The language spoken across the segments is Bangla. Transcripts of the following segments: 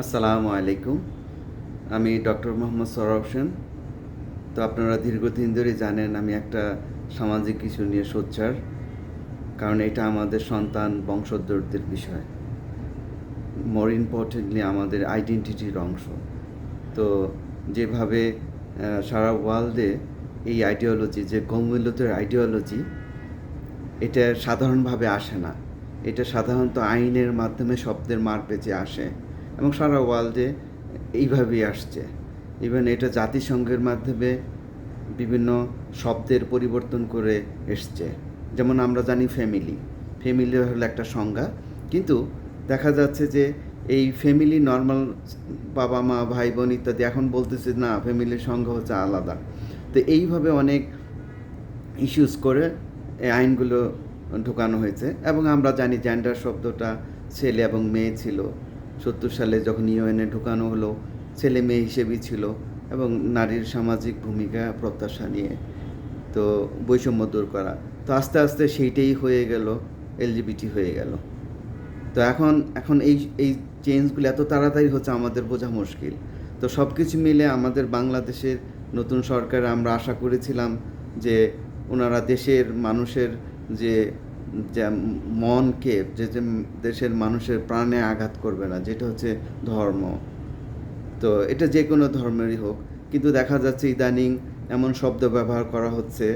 আসসালামু আলাইকুম। আমি ডক্টর মোহাম্মদ সরওয়ার হোসেন। তো আপনারা দীর্ঘদিন ধরেই জানেন আমি একটা সামাজিক ইস্যু নিয়ে সোচ্চার, কারণ এটা আমাদের সন্তান বংশোদ্ধারদের বিষয়, মোর ইম্পর্টেন্টলি আমাদের আইডেন্টিটির অংশ। তো যেভাবে সারা ওয়ার্ল্ডে এই আইডিওলজি, যে কৌমূল্যতের আইডিওলজি, এটা সাধারণভাবে আসে না। এটা সাধারণত আইনের মাধ্যমে শব্দের মার পেঁচে আসে এবং সারা ওয়ার্ল্ডে এইভাবেই আসছে। ইভেন এটা জাতিসংঘের মাধ্যমে বিভিন্ন শব্দের পরিবর্তন করে এসছে। যেমন আমরা জানি ফ্যামিলি, ফ্যামিলি হলো একটা সংজ্ঞা, কিন্তু দেখা যাচ্ছে যে এই ফ্যামিলি নর্মাল বাবা মা ভাই বোন ইত্যাদি, এখন বলতেছে না ফ্যামিলির সংজ্ঞা হচ্ছে আলাদা। তো এইভাবে অনেক ইস্যুস করে এই আইনগুলো ঢোকানো হয়েছে। এবং আমরা জানি জেন্ডার শব্দটা ছেলে এবং মেয়ে ছিল। 70 সালে যখন ইউএনএ ঢোকানো হলো, ছেলে মেয়ে হিসেবেই ছিল এবং নারীর সামাজিক ভূমিকা প্রত্যাশা নিয়ে তো বৈষম্য দূর করা। তো আস্তে আস্তে সেইটাই হয়ে গেল, এলজিবিটি হয়ে গেল। তো এখন এখন এই এই চেঞ্জগুলো এত তাড়াতাড়ি হচ্ছে, আমাদের বোঝা মুশকিল। তো সব কিছু মিলে আমাদের বাংলাদেশের নতুন সরকার, আমরা আশা করেছিলাম যে ওনারা দেশের মানুষের যে যে মনকে, যে যে দেশের মানুষের প্রাণে আঘাত করবে না, যেটা হচ্ছে ধর্ম। তো এটা যে কোনো ধর্মেরই হোক, কিন্তু দেখা যাচ্ছে ইদানিং এমন শব্দ ব্যবহার করা হচ্ছে,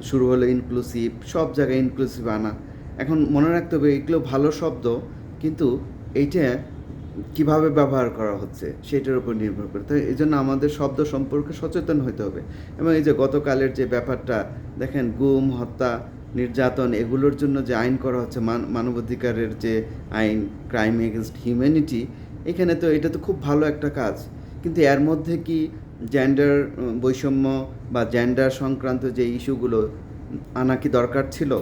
শুরু হলো ইনক্লুসিভ, সব জায়গায় ইনক্লুসিভ আনা। এখন মনে রাখতে হবে এগুলো ভালো শব্দ, কিন্তু এইটা কিভাবে ব্যবহার করা হচ্ছে সেটার উপর নির্ভর করে। তো এই জন্য আমাদের শব্দ সম্পর্কে সচেতন হতে হবে। এবং এই যে গতকালের যে ব্যাপারটা দেখেন, গুম, হত্যা, নির্যাতন, এগুলোর জন্য যে আইন করা হচ্ছে, মানবাধিকারের যে আইন, ক্রাইম এগেনস্ট হিউম্যানিটি, এখানে তো এটা তো খুব ভালো একটা কাজ, কিন্তু এর মধ্যে কি জেন্ডার বৈষম্য বা জেন্ডার সংক্রান্ত যে ইস্যুগুলো আনা কি দরকার ছিল?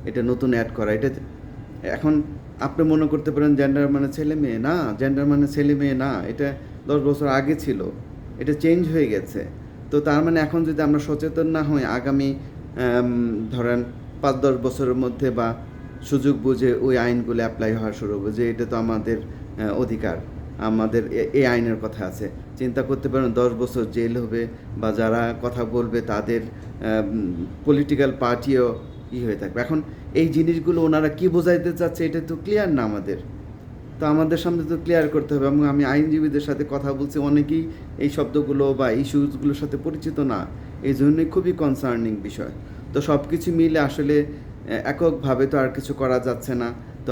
এটা নতুন অ্যাড করা, এটা এখন আপনি মনে করতে পারেন জেন্ডার মানে ছেলে মেয়ে না, জেন্ডার মানে ছেলে মেয়ে না, এটা 10 বছর আগে ছিল, এটা চেঞ্জ হয়ে গেছে। তো তার মানে এখন যদি আমরা সচেতন না হই, আগামী ধরেন 5-10 বছরের মধ্যে বা সুযোগ বুঝে ওই আইনগুলো অ্যাপ্লাই হওয়া শুরু হবে, যে এটা তো আমাদের অধিকার, আমাদের এই আইনের কথা আছে। চিন্তা করতে পারেন 10 বছর জেল হবে, বা যারা কথা বলবে তাদের পলিটিক্যাল পার্টিও হয়ে থাকবে। এখন এই জিনিসগুলো ওনারা কী বোঝাইতে চাচ্ছে এটা তো ক্লিয়ার না আমাদের। তো আমাদের সামনে তো ক্লিয়ার করতে হবে। এবং আমি আইনজীবীদের সাথে কথা বলছি, অনেকেই এই শব্দগুলো বা ইস্যুসগুলোর সাথে পরিচিত না, এই জন্যই খুবই কনসার্নিং বিষয়। তো সব কিছু মিলে আসলে এককভাবে তো আর কিছু করা যাচ্ছে না। তো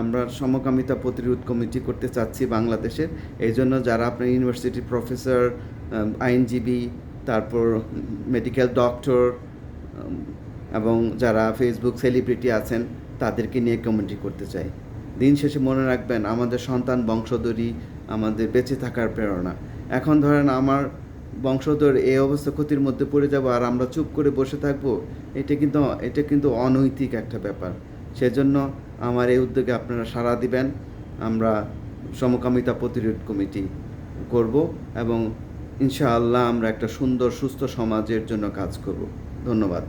আমরা সমকামিতা প্রতিরোধ কমিটি করতে চাচ্ছি বাংলাদেশের। এই জন্য যারা আপনার ইউনিভার্সিটির প্রফেসর, আইনজীবী, তারপর মেডিকেল ডক্টর এবং যারা ফেসবুক সেলিব্রিটি আছেন, তাদেরকে নিয়ে কমিটি করতে চাই। দিন শেষে মনে রাখবেন, আমাদের সন্তান বংশধরই আমাদের বেঁচে থাকার প্রেরণা। এখন ধরেন আমার বংশধর এই অবস্থা, ক্ষতির মধ্যে পড়ে যাব আর আমরা চুপ করে বসে থাকবো, এটা কিন্তু অনৈতিক একটা ব্যাপার। সেজন্য আমার এই উদ্যোগে আপনারা সাড়া দিবেন। আমরা সমকামিতা প্রতিরোধ কমিটি করব এবং ইনশাআল্লাহ আমরা একটা সুন্দর সুস্থ সমাজের জন্য কাজ করব। ধন্যবাদ।